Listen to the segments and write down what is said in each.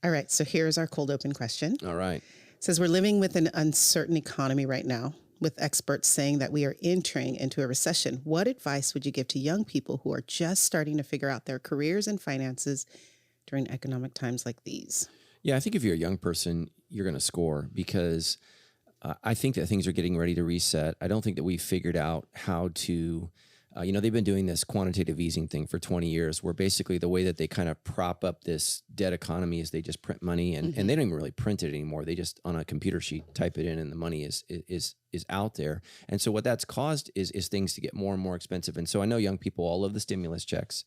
All right. So here's our cold open question. All right. It says we're living with an uncertain economy right now, with experts saying that we are entering into a recession. What advice would you give to young people who are just starting to figure out their careers and finances during economic times like these? Yeah, I think if you're a young person, you're going to score because I think that things are getting ready to reset. I don't think that we've figured out how to, they've been doing this quantitative easing thing for 20 years where basically the way that they kind of prop up this dead economy is they just print money and they don't even really print it anymore. They just on a computer sheet type it in and the money is out there. And so what that's caused is things to get more and more expensive. And so I know young people all love the stimulus checks,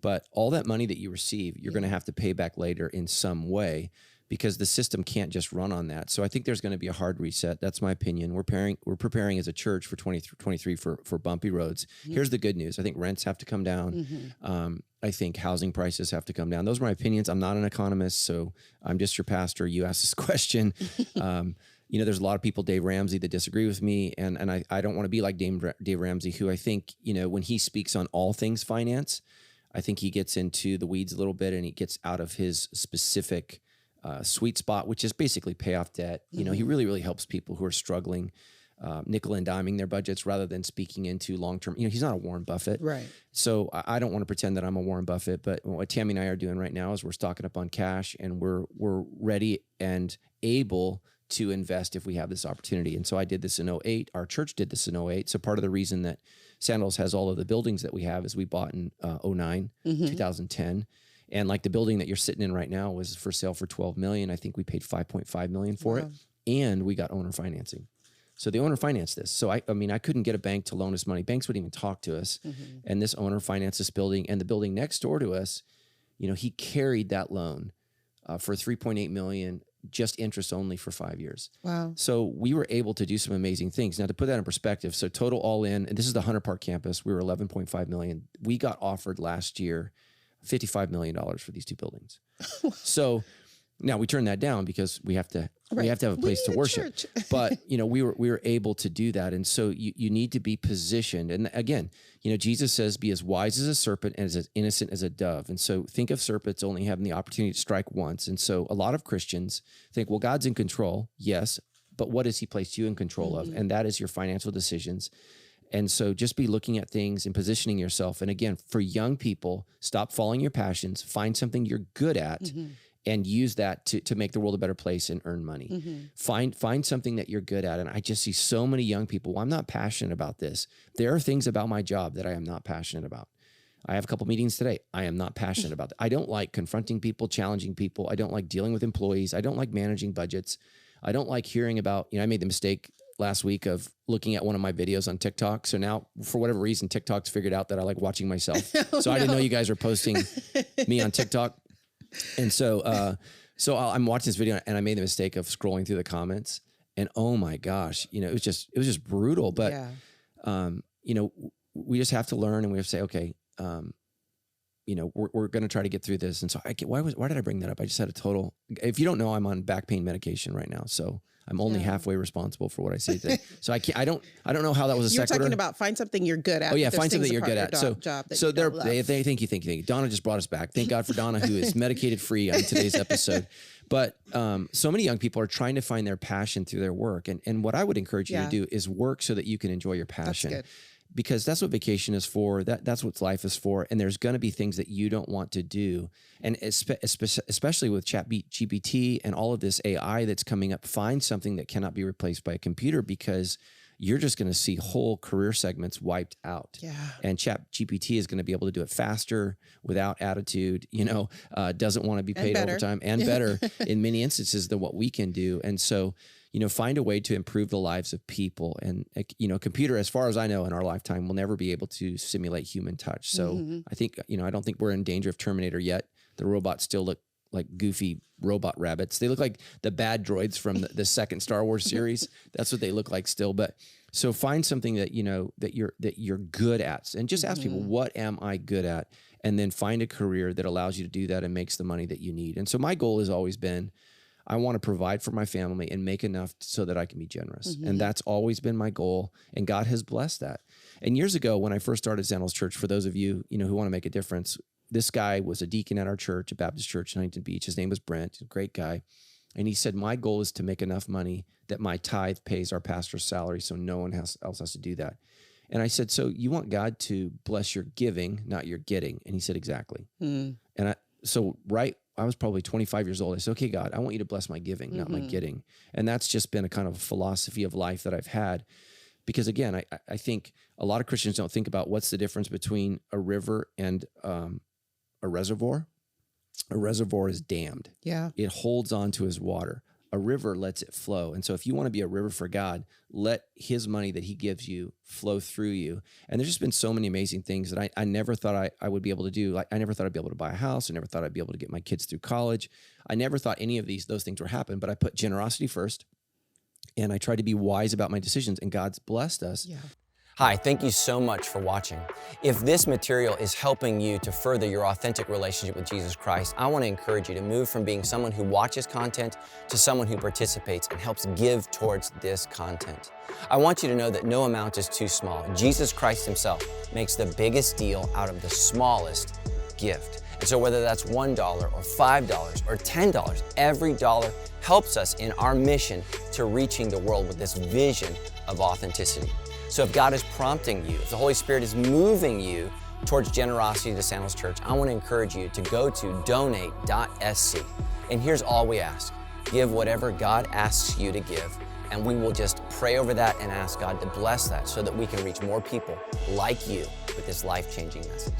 but all that money that you receive, you're going to have to pay back later in some way because the system can't just run on that. So I think there's going to be a hard reset. That's my opinion. We're preparing as a church for 2023 for bumpy roads. Here's the good news. I think rents have to come down. I think housing prices have to come down. Those are my opinions. I'm not an economist, so I'm just your pastor. You asked this question. There's a lot of people, Dave Ramsey, that disagree with me. And I don't want to be like Dave Ramsey, who I think, when he speaks on all things finance, I think he gets into the weeds a little bit and he gets out of his specific sweet spot, which is basically pay off debt. He really, really helps people who are struggling, nickel and diming their budgets rather than speaking into long-term. He's not a Warren Buffett. Right. So I don't want to pretend that I'm a Warren Buffett, but what Tammy and I are doing right now is we're stocking up on cash and we're ready and able to invest if we have this opportunity. And so I did this in 2008. Our church did this in 2008. So part of the reason that Sandals has all of the buildings that we have is we bought in 2009, 2010. And like the building that you're sitting in right now was for sale for $12 million. I think we paid $5.5 million for it. And we got owner financing. So the owner financed this. So I couldn't get a bank to loan us money. Banks wouldn't even talk to us. And this owner financed this building, and the building next door to us, he carried that loan for $3.8 million, just interest only for 5 years. Wow. So we were able to do some amazing things. Now to put that in perspective, so total all in, and this is the Hunter Park campus, we were $11.5 million. We got offered last year $55 million for these two buildings. So now we turned that down because we have to have a place to worship. But we were able to do that. And so you need to be positioned. And again, Jesus says, be as wise as a serpent and as innocent as a dove. And so think of serpents only having the opportunity to strike once. And so a lot of Christians think, well, God's in control. Yes. But what has he placed you in control of? And that is your financial decisions. And so just be looking at things and positioning yourself. And again, for young people, stop following your passions, find something you're good at and use that to make the world a better place and earn money. Find something that you're good at. And I just see so many young people, well, I'm not passionate about this. There are things about my job that I am not passionate about. I have a couple meetings today. I am not passionate about that. I don't like confronting people, challenging people. I don't like dealing with employees. I don't like managing budgets. I don't like hearing about, I made the mistake last week of looking at one of my videos on TikTok. So now for whatever reason, TikTok's figured out that I like watching myself. So I didn't know you guys are posting me on TikTok. And so I'm watching this video and I made the mistake of scrolling through the comments and oh my gosh, it was just brutal. But, we just have to learn and we have to say, okay, we're going to try to get through this. And so why did I bring that up? I just had a total, if you don't know, I'm on back pain medication right now. So I'm only halfway responsible for what I say today. So I don't know how that was a You're sequitur. talking about find something you're good at. Oh yeah. Find something you're good at. Thank you. Donna just brought us back. Thank God for Donna, who is medicated free on today's episode. But so many young people are trying to find their passion through their work. And what I would encourage you to do is work so that you can enjoy your passion. That's good. Because that's what vacation is for. That's what life is for. And there's going to be things that you don't want to do. And especially with ChatGPT and all of this AI that's coming up, find something that cannot be replaced by a computer because you're just going to see whole career segments wiped out. Yeah. And ChatGPT is going to be able to do it faster, without attitude, doesn't want to be paid overtime and better in many instances than what we can do. And so, find a way to improve the lives of people. And, a computer, as far as I know, in our lifetime will never be able to simulate human touch. So I think, I don't think we're in danger of Terminator yet. The robots still look like goofy robot rabbits. They look like the bad droids from the second Star Wars series. That's what they look like still. But so find something that, that you're good at and just ask people, what am I good at? And then find a career that allows you to do that and makes the money that you need. And so my goal has always been, I want to provide for my family and make enough so that I can be generous. And that's always been my goal. And God has blessed that. And years ago, when I first started Sandals Church, for those of you, who want to make a difference, this guy was a deacon at our church, a Baptist church in Huntington Beach. His name was Brent, a great guy. And he said, my goal is to make enough money that my tithe pays our pastor's salary so no one else has to do that. And I said, so you want God to bless your giving, not your getting? And he said, exactly. And I was probably 25 years old. I said, okay, God, I want you to bless my giving, not my getting. And that's just been a kind of philosophy of life that I've had. Because again, I think a lot of Christians don't think about what's the difference between a river and a reservoir. A reservoir is dammed. Yeah. It holds on to his water. A river lets it flow. And so if you want to be a river for God, let his money that he gives you flow through you. And there's just been so many amazing things that I never thought I would be able to do. Like I never thought I'd be able to buy a house. I never thought I'd be able to get my kids through college. I never thought any of those things would happen, but I put generosity first and I tried to be wise about my decisions, and God's blessed us. Yeah. Hi, thank you so much for watching. If this material is helping you to further your authentic relationship with Jesus Christ, I want to encourage you to move from being someone who watches content to someone who participates and helps give towards this content. I want you to know that no amount is too small. Jesus Christ himself makes the biggest deal out of the smallest gift. And so whether that's $1 or $5 or $10, every dollar helps us in our mission to reaching the world with this vision of authenticity. So if God is prompting you, if the Holy Spirit is moving you towards generosity to Sandals Church, I want to encourage you to go to donate.sc. And here's all we ask. Give whatever God asks you to give, and we will just pray over that and ask God to bless that so that we can reach more people like you with this life-changing message.